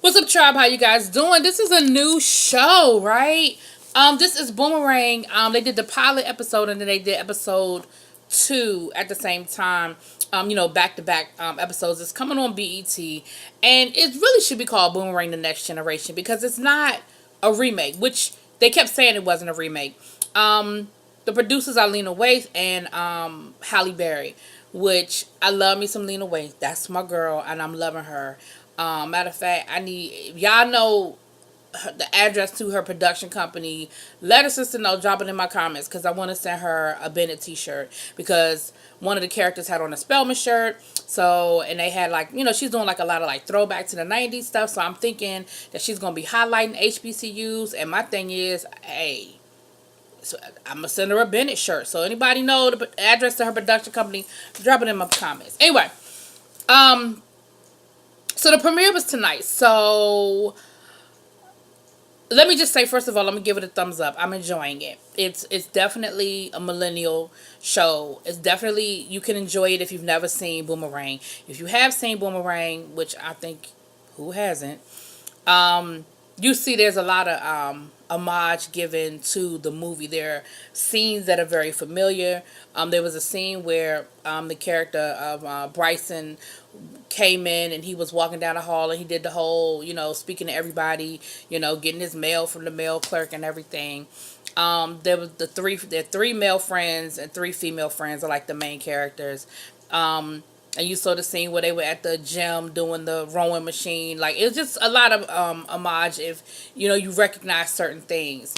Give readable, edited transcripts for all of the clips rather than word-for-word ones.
What's up, tribe? How you guys doing? This is a new show, right? This is Boomerang. They did the pilot episode and then they did episode 2 at the same time. Back to back episodes. It's coming on BET, and it really should be called Boomerang: The Next Generation because it's not a remake, which they kept saying it wasn't a remake. The producers are Lena Waithe and Halle Berry, which I love me some Lena Waithe. That's my girl, and I'm loving her. Matter of fact, I need y'all know the address to her production company. Let her sister know. Drop it in my comments because I want to send her a Bennett T-shirt because one of the characters had on a Spellman shirt. So and they had she's doing like a lot of like throwback to the '90s stuff. So I'm thinking that she's gonna be highlighting HBCUs. And my thing is, hey. So I'm gonna send her a Bennett shirt. So anybody know the address to her production company? Drop it in my comments. Anyway, so the premiere was tonight. So let me just say, first of all, let me give it a thumbs up. I'm enjoying it. It's definitely a millennial show. It's definitely, you can enjoy it if you've never seen Boomerang. If you have seen Boomerang, which I think, who hasn't, you see there's a lot of homage given to the movie. There are scenes that are very familiar. There was a scene where the character of Bryson came in and he was walking down the hall and he did the whole, speaking to everybody, getting his mail from the mail clerk and everything. There was there are 3 male friends and 3 female friends are like the main characters. And you saw the scene where they were at the gym doing the rowing machine. Like, it was just a lot of homage if, you recognize certain things.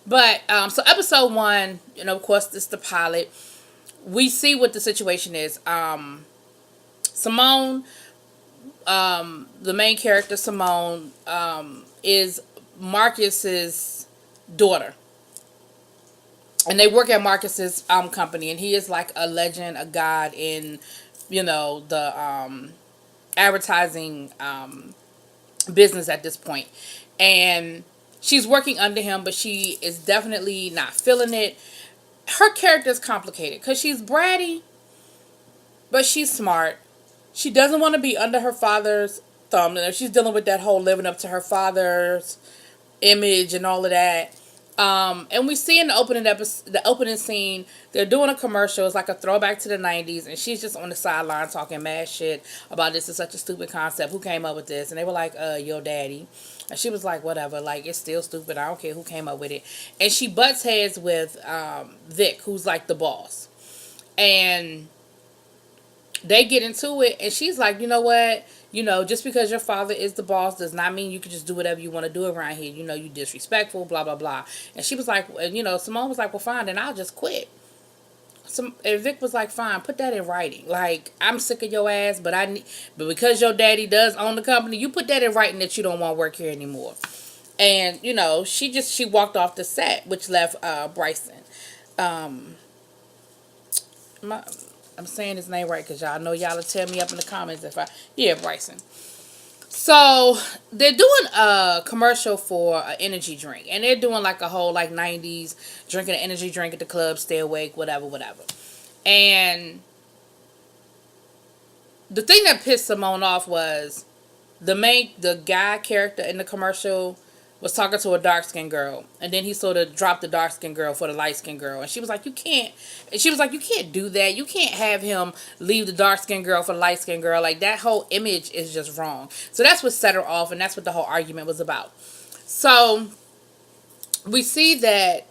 But, so episode 1, of course, this is the pilot. We see what the situation is. Simone, the main character, Simone, is Marcus's daughter. And they work at Marcus's company. And he is like a legend, a god in the advertising business at this point. And she's working under him, but she is definitely not feeling it. Her character is complicated because she's bratty, but she's smart. She doesn't want to be under her father's thumb. She's dealing with that whole living up to her father's image and all of that. And we see in the opening scene, they're doing a commercial. It's like a throwback to the '90s, and she's just on the sideline talking mad shit about this is such a stupid concept. Who came up with this? And they were like, your daddy. And she was like, whatever. Like, it's still stupid. I don't care who came up with it. And she butts heads with Vic, who's like the boss. And they get into it, and she's like, you know what? Just because your father is the boss does not mean you can just do whatever you want to do around here. You disrespectful, blah, blah, blah. And she was like, Simone was like, well, fine, then I'll just quit. And Vic was like, fine, put that in writing. Like, I'm sick of your ass, but because your daddy does own the company, you put that in writing that you don't want to work here anymore. And, she walked off the set, which left Bryson. I'm saying his name right because y'all know y'all will tell me up in the comments Bryson. So they're doing a commercial for an energy drink, and they're doing like a whole like '90s drinking an energy drink at the club, stay awake, whatever. And the thing that pissed Simone off was the guy character in the commercial was talking to a dark-skinned girl, and then he sort of dropped the dark-skinned girl for the light-skinned girl, and she was like, you can't do that. You can't have him leave the dark-skinned girl for the light-skinned girl. Like, that whole image is just wrong. So that's what set her off, and that's what the whole argument was about. So we see that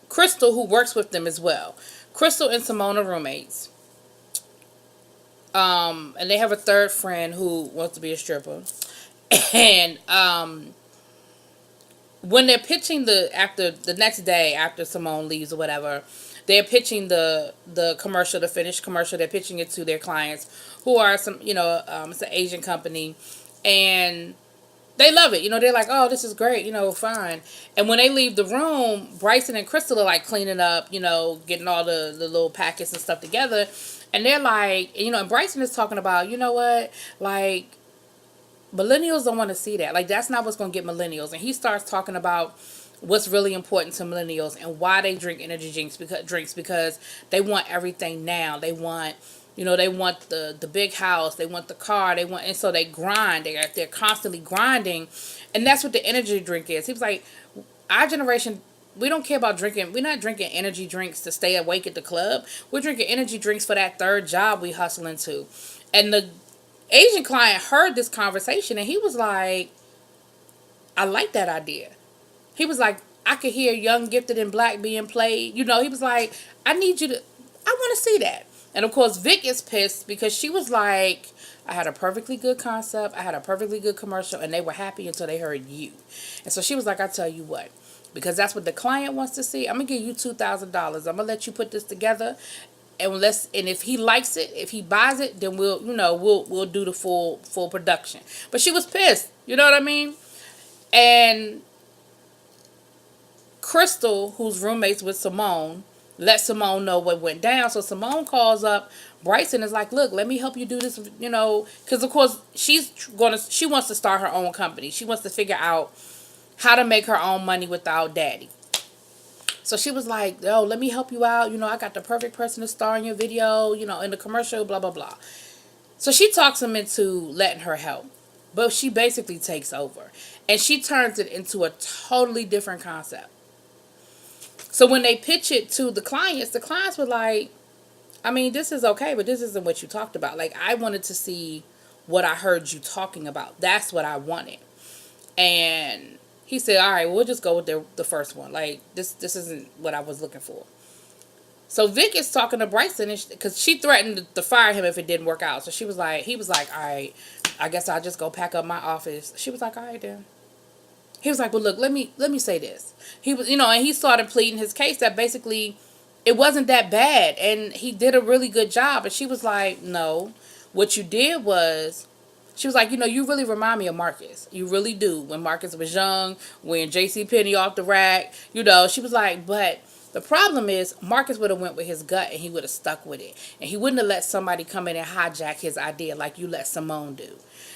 Crystal, who works with them as well, Crystal and Simone are roommates, and they have a third friend who wants to be a stripper, and when they're pitching the next day after Simone leaves or whatever, they're pitching the commercial, the finished commercial. They're pitching it to their clients, who are it's an Asian company, and they love it. They're like, oh, this is great. Fine. And when they leave the room, Bryson and Crystal are like cleaning up, getting all the little packets and stuff together, and they're like, and Bryson is talking about, what, like, millennials don't want to see that. Like, that's not what's going to get millennials. And he starts talking about what's really important to millennials and why they drink energy drinks because they want everything now. They want They want the big house, they want the car, and so they grind. They're constantly grinding, and that's what the energy drink is. He was like, our generation, we don't care about drinking. We're not drinking energy drinks to stay awake at the club. We're drinking energy drinks for that third job we hustling to. And the Asian client heard this conversation, and he was like, I like that idea. He was like, I could hear Young, Gifted, and Black being played. He was like, I need you to, I want to see that. And of course, Vic is pissed because she was like, I had a perfectly good concept, I had a perfectly good commercial, and they were happy until they heard you. And so she was like, I tell you what, because that's what the client wants to see, I'm going to give you $2,000. I'm going to let you put this together. And if he likes it, if he buys it, then we'll do the full production. But she was pissed. You know what I mean? And Crystal, who's roommates with Simone, let Simone know what went down. So Simone calls up Bryson and is like, look, let me help you do this, because of course she wants to start her own company. She wants to figure out how to make her own money without daddy. So she was like, yo, let me help you out. I got the perfect person to star in your video, in the commercial, blah, blah, blah. So she talks him into letting her help. But she basically takes over. And she turns it into a totally different concept. So when they pitch it to the clients were like, I mean, this is okay, but this isn't what you talked about. Like, I wanted to see what I heard you talking about. That's what I wanted. And he said, all right, we'll just go with the first one. Like, this isn't what I was looking for. So Vic is talking to Bryson because she threatened to fire him if it didn't work out. So he was like, all right, I guess I'll just go pack up my office. She was like, all right then. He was like, well, look, let me say this. He was, and he started pleading his case that basically it wasn't that bad and he did a really good job. And she was like, no, what you did was, she was like, you really remind me of Marcus. You really do. When Marcus was young, when JCPenney off the rack, she was like, but the problem is Marcus would have went with his gut and he would have stuck with it. And he wouldn't have let somebody come in and hijack his idea like you let Simone do.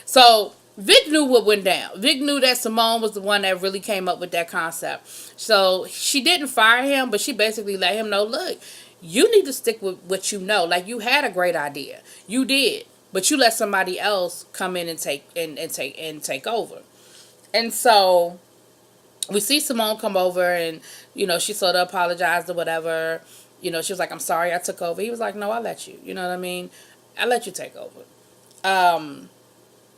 So Vic knew what went down. Vic knew that Simone was the one that really came up with that concept. So she didn't fire him, but she basically let him know, look, you need to stick with what you know. Like, you had a great idea. You did. But you let somebody else come in and take over. And so we see Simone come over and, she sort of apologized or whatever. She was like, I'm sorry I took over. He was like, no, I'll let you. You know what I mean? I'll let you take over. And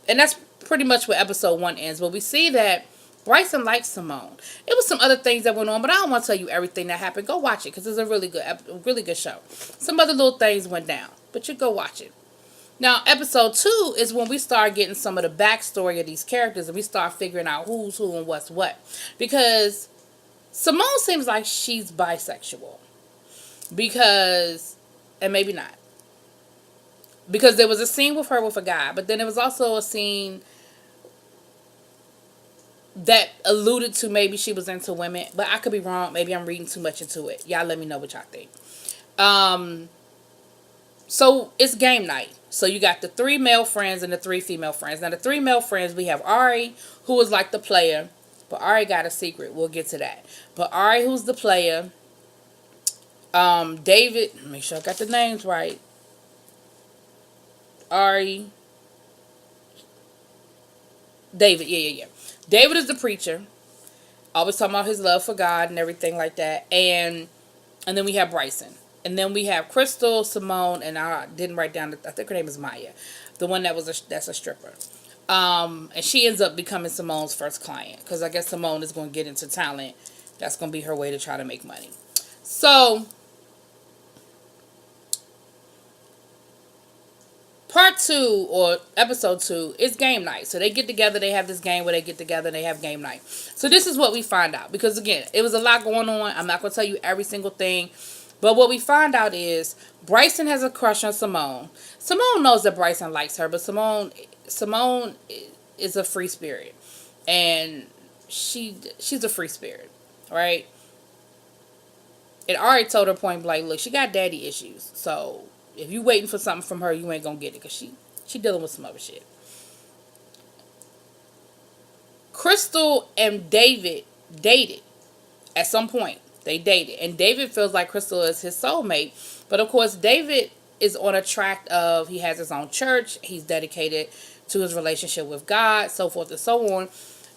that's pretty much where episode 1 ends. But we see that Bryson likes Simone. It was some other things that went on, but I don't want to tell you everything that happened. Go watch it because it's a really good show. Some other little things went down, but you go watch it. Now, episode 2 is when we start getting some of the backstory of these characters and we start figuring out who's who and what's what. Because Simone seems like she's bisexual. And maybe not. Because there was a scene with her with a guy, but then there was also a scene that alluded to maybe she was into women. But I could be wrong. Maybe I'm reading too much into it. Y'all let me know what y'all think. So it's game night. So you got the 3 male friends and the 3 female friends. Now the 3 male friends, we have Ari, who is like the player. But Ari got a secret. We'll get to that. But Ari, who's the player. David, make sure I got the names right. Ari. David, yeah. David is the preacher. Always talking about his love for God and everything like that. And then we have Bryson. And then we have Crystal, Simone, and I didn't write down, I think her name is Maya. The one that's a stripper. And she ends up becoming Simone's first client. Because I guess Simone is going to get into talent. That's going to be her way to try to make money. So, part 2, or episode 2, is game night. So they get together, they have this game where they get together and they have game night. So this is what we find out. Because again, it was a lot going on. I'm not going to tell you every single thing. But what we find out is Bryson has a crush on Simone. Simone knows that Bryson likes her, but Simone is a free spirit. And she's a free spirit, right? And Ari told her point blank, look, she got daddy issues. So if you waiting for something from her, you ain't going to get it because she dealing with some other shit. Crystal and David dated at some point. They dated. And David feels like Crystal is his soulmate. But of course, David is on a track of he has his own church. He's dedicated to his relationship with God, so forth and so on.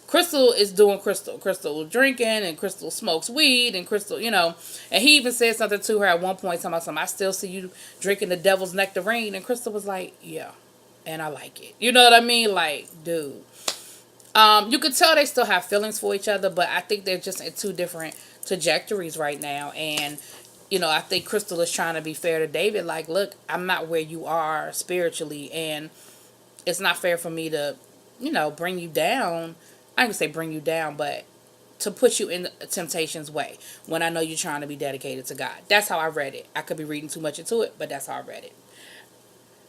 Crystal is doing Crystal. Crystal drinking, and Crystal smokes weed, and Crystal, and he even said something to her at one point, talking about something, I still see you drinking the devil's nectarine, and Crystal was like, yeah, and I like it. You know what I mean? Like, dude. You could tell they still have feelings for each other, but I think they're just in two different trajectories right now, and I think Crystal is trying to be fair to David, like, look, I'm not where you are spiritually, and it's not fair for me to, bring you down. I ain't gonna say bring you down, but to put you in temptation's way when I know you're trying to be dedicated to God. That's how I read it. I could be reading too much into it, but that's how I read it.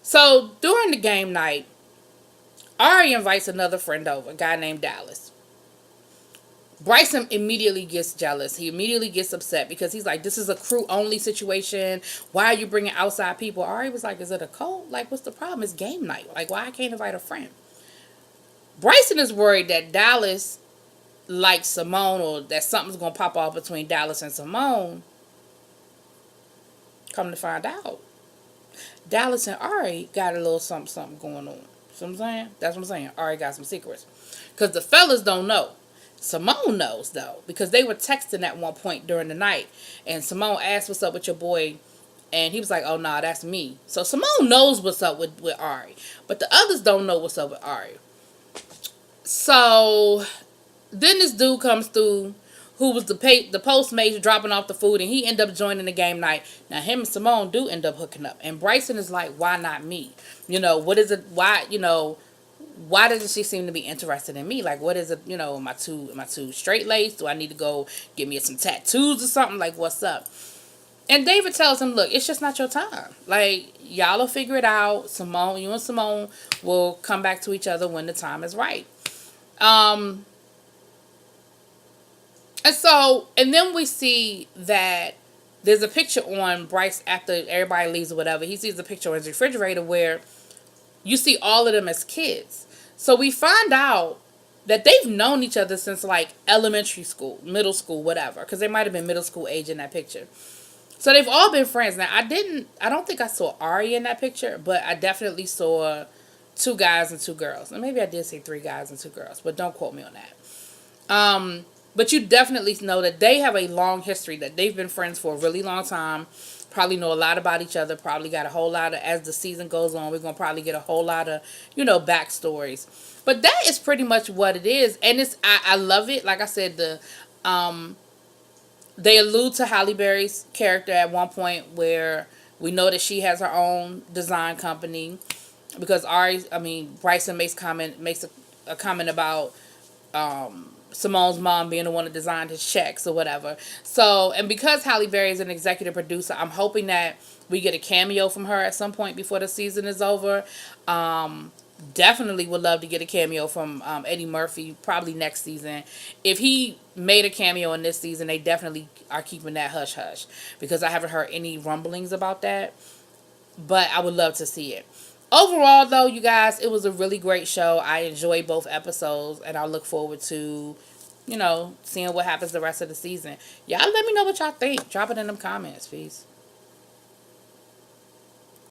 So during the game night, Ari invites another friend over, a guy named Dallas. Bryson immediately gets jealous. He immediately gets upset because he's like, this is a crew only situation. Why are you bringing outside people? Ari was like, is it a cult? Like, what's the problem? It's game night. Like, why I can't invite a friend? Bryson is worried that Dallas likes Simone, or that something's going to pop off between Dallas and Simone. Come to find out, Dallas and Ari got a little something going on. See what I'm saying? That's what I'm saying. Ari got some secrets. Because the fellas don't know. Simone knows, though, because they were texting at one point during the night, and Simone asked, what's up with your boy? And he was like, oh, nah, that's me. So Simone knows what's up with Ari, but the others don't know what's up with Ari. So then this dude comes through, who was the Postmates dropping off the food, and he ended up joining the game night. Now, him and Simone do end up hooking up, and Bryson is like, why not me? What is it? Why doesn't she seem to be interested in me? Like, what is it? Am I too straight laced? Do I need to go get me some tattoos or something? Like, what's up? And David tells him, look, it's just not your time. Like, y'all will figure it out. You and Simone will come back to each other when the time is right. And then we see that there's a picture on Bryce after everybody leaves or whatever. He sees a picture on his refrigerator where you see all of them as kids. So we find out that they've known each other since like elementary school, middle school, whatever. Because they might have been middle school age in that picture. So they've all been friends. Now, I don't think I saw Ari in that picture, but I definitely saw 2 guys and 2 girls. And maybe I did say 3 guys and 2 girls, but don't quote me on that. But you definitely know that they have a long history, that they've been friends for a really long time. Probably know a lot about each other. Probably got a whole lot of, as the season goes on, we're going to probably get a whole lot of, backstories. But that is pretty much what it is. And I love it. Like I said, they allude to Halle Berry's character at one point where we know that she has her own design company. Because Bryson makes a comment about Simone's mom being the one that designed his checks or whatever. So, and because Halle Berry is an executive producer, I'm hoping that we get a cameo from her at some point before the season is over. Definitely would love to get a cameo from Eddie Murphy, probably next season. If he made a cameo in this season, they definitely are keeping that hush-hush, because I haven't heard any rumblings about that. But I would love to see it. Overall, though, you guys, it was a really great show. I enjoyed both episodes, and I look forward to, seeing what happens the rest of the season. Y'all let me know what y'all think. Drop it in them comments. Peace.